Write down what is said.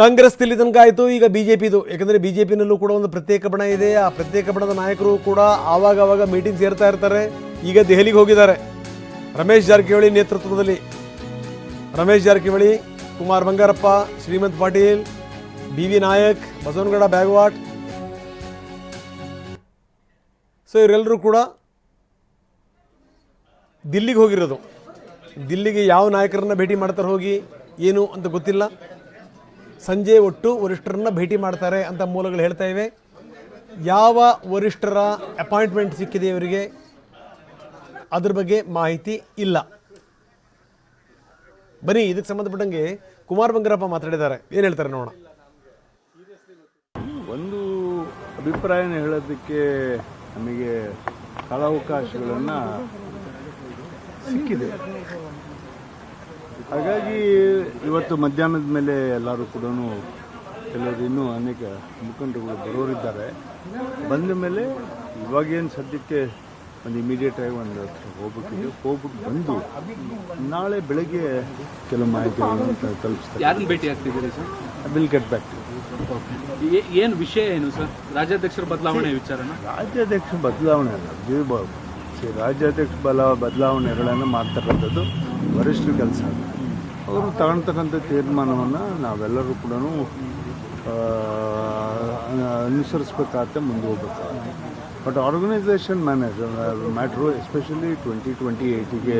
ಕಾಂಗ್ರೆಸ್ ಇಲ್ಲಿ ತನಕ ಆಯಿತು, ಈಗ ಬಿಜೆಪಿದು. ಯಾಕಂದರೆ ಬಿಜೆಪಿನಲ್ಲೂ ಕೂಡ ಒಂದು ಪ್ರತ್ಯೇಕ ಬಣ ಇದೆ. ಆ ಪ್ರತ್ಯೇಕ ಬಣದ ನಾಯಕರು ಕೂಡ ಆವಾಗ ಮೀಟಿಂಗ್ ಸೇರ್ತಾ ಇರ್ತಾರೆ. ಈಗ ದೆಹಲಿಗೆ ಹೋಗಿದ್ದಾರೆ ರಮೇಶ್ ಜಾರಕಿಹೊಳಿ ನೇತೃತ್ವದಲ್ಲಿ. ರಮೇಶ್ ಜಾರಕಿಹೊಳಿ, ಕುಮಾರ್ ಬಂಗಾರಪ್ಪ, ಶ್ರೀಮಂತ್ ಪಾಟೀಲ್, BV ನಾಯಕ್, ಬಸವನಗೌಡ ಬ್ಯಾಗವಾಟ್, ಸೊ ಇವರೆಲ್ಲರೂ ಕೂಡ ದಿಲ್ಲಿಗೆ ಹೋಗಿರೋದು. ದಿಲ್ಲಿಗೆ ಯಾವ ನಾಯಕರನ್ನ ಭೇಟಿ ಮಾಡ್ತಾರೆ ಹೋಗಿ ಏನು ಅಂತ ಗೊತ್ತಿಲ್ಲ. ಸಂಜೆ ಒಟ್ಟು ವರಿಷ್ಠರನ್ನ ಭೇಟಿ ಮಾಡ್ತಾರೆ ಅಂತ ಮೂಲಗಳು ಹೇಳ್ತಾ ಇವೆ. ಯಾವ ವರಿಷ್ಠರ ಅಪಾಯಿಂಟ್ಮೆಂಟ್ ಸಿಕ್ಕಿದೆ ಇವರಿಗೆ ಅದ್ರ ಬಗ್ಗೆ ಮಾಹಿತಿ ಇಲ್ಲ. ಬನ್ನಿ ಇದಕ್ಕೆ ಸಂಬಂಧಪಟ್ಟಂಗೆ ಕುಮಾರ್ ಬಂಗಾರಪ್ಪ ಮಾತಾಡಿದ್ದಾರೆ, ಏನು ಹೇಳ್ತಾರೆ ನೋಡೋಣ. ಒಂದು ಅಭಿಪ್ರಾಯನ ಹೇಳೋದಕ್ಕೆ ನಮಗೆ ಕಾಲಾವಕಾಶಗಳನ್ನು ಸಿಕ್ಕಿದೆ. ಹಾಗಾಗಿ ಇವತ್ತು ಮಧ್ಯಾಹ್ನದ ಮೇಲೆ ಎಲ್ಲರೂ ಕೂಡ ಕೆಲವರು ಇನ್ನೂ ಅನೇಕ ಮುಖಂಡರುಗಳು ಬರೋರಿದ್ದಾರೆ. ಬಂದ ಮೇಲೆ ಇವಾಗೇನು ಸದ್ಯಕ್ಕೆ ಒಂದು ಇಮಿಡಿಯೇಟಾಗಿ ಒಂದು ಹೋಗ್ಬಿಟ್ಟು ಬಂದು ನಾಳೆ ಬೆಳಗ್ಗೆ ಕೆಲವು ಮಾಹಿತಿಗಳನ್ನು ತಲುಪಿಸ್ತಾರೆ. ಯಾರನ್ನು ಭೇಟಿ ಆಗ್ತಿದ್ದೀರಿ sir? Will get back to. ಏನು ವಿಷಯ ಏನು ಸರ್? ರಾಜ್ಯಾಧ್ಯಕ್ಷರ ಬದಲಾವಣೆ ವಿಚಾರನ? ರಾಜ್ಯಾಧ್ಯಕ್ಷ ಬದಲಾವಣೆ ಅಲ್ಲ, ರಾಜ್ಯಾಧ್ಯಕ್ಷ ಬದಲಾವಣೆಗಳನ್ನು ಮಾಡ್ತಕ್ಕಂಥದ್ದು ವರಿಷ್ಠರ ಕೆಲಸ. ಅವರು ತಗೊಳ್ತಕ್ಕಂಥ ತೀರ್ಮಾನವನ್ನು ನಾವೆಲ್ಲರೂ ಕೂಡ ಅನುಸರಿಸ್ಬೇಕಾಗತ್ತೆ, ಮುಂದೆ ಹೋಗ್ಬೇಕಾಗತ್ತೆ. But organisation matter especially 2028ಗೆ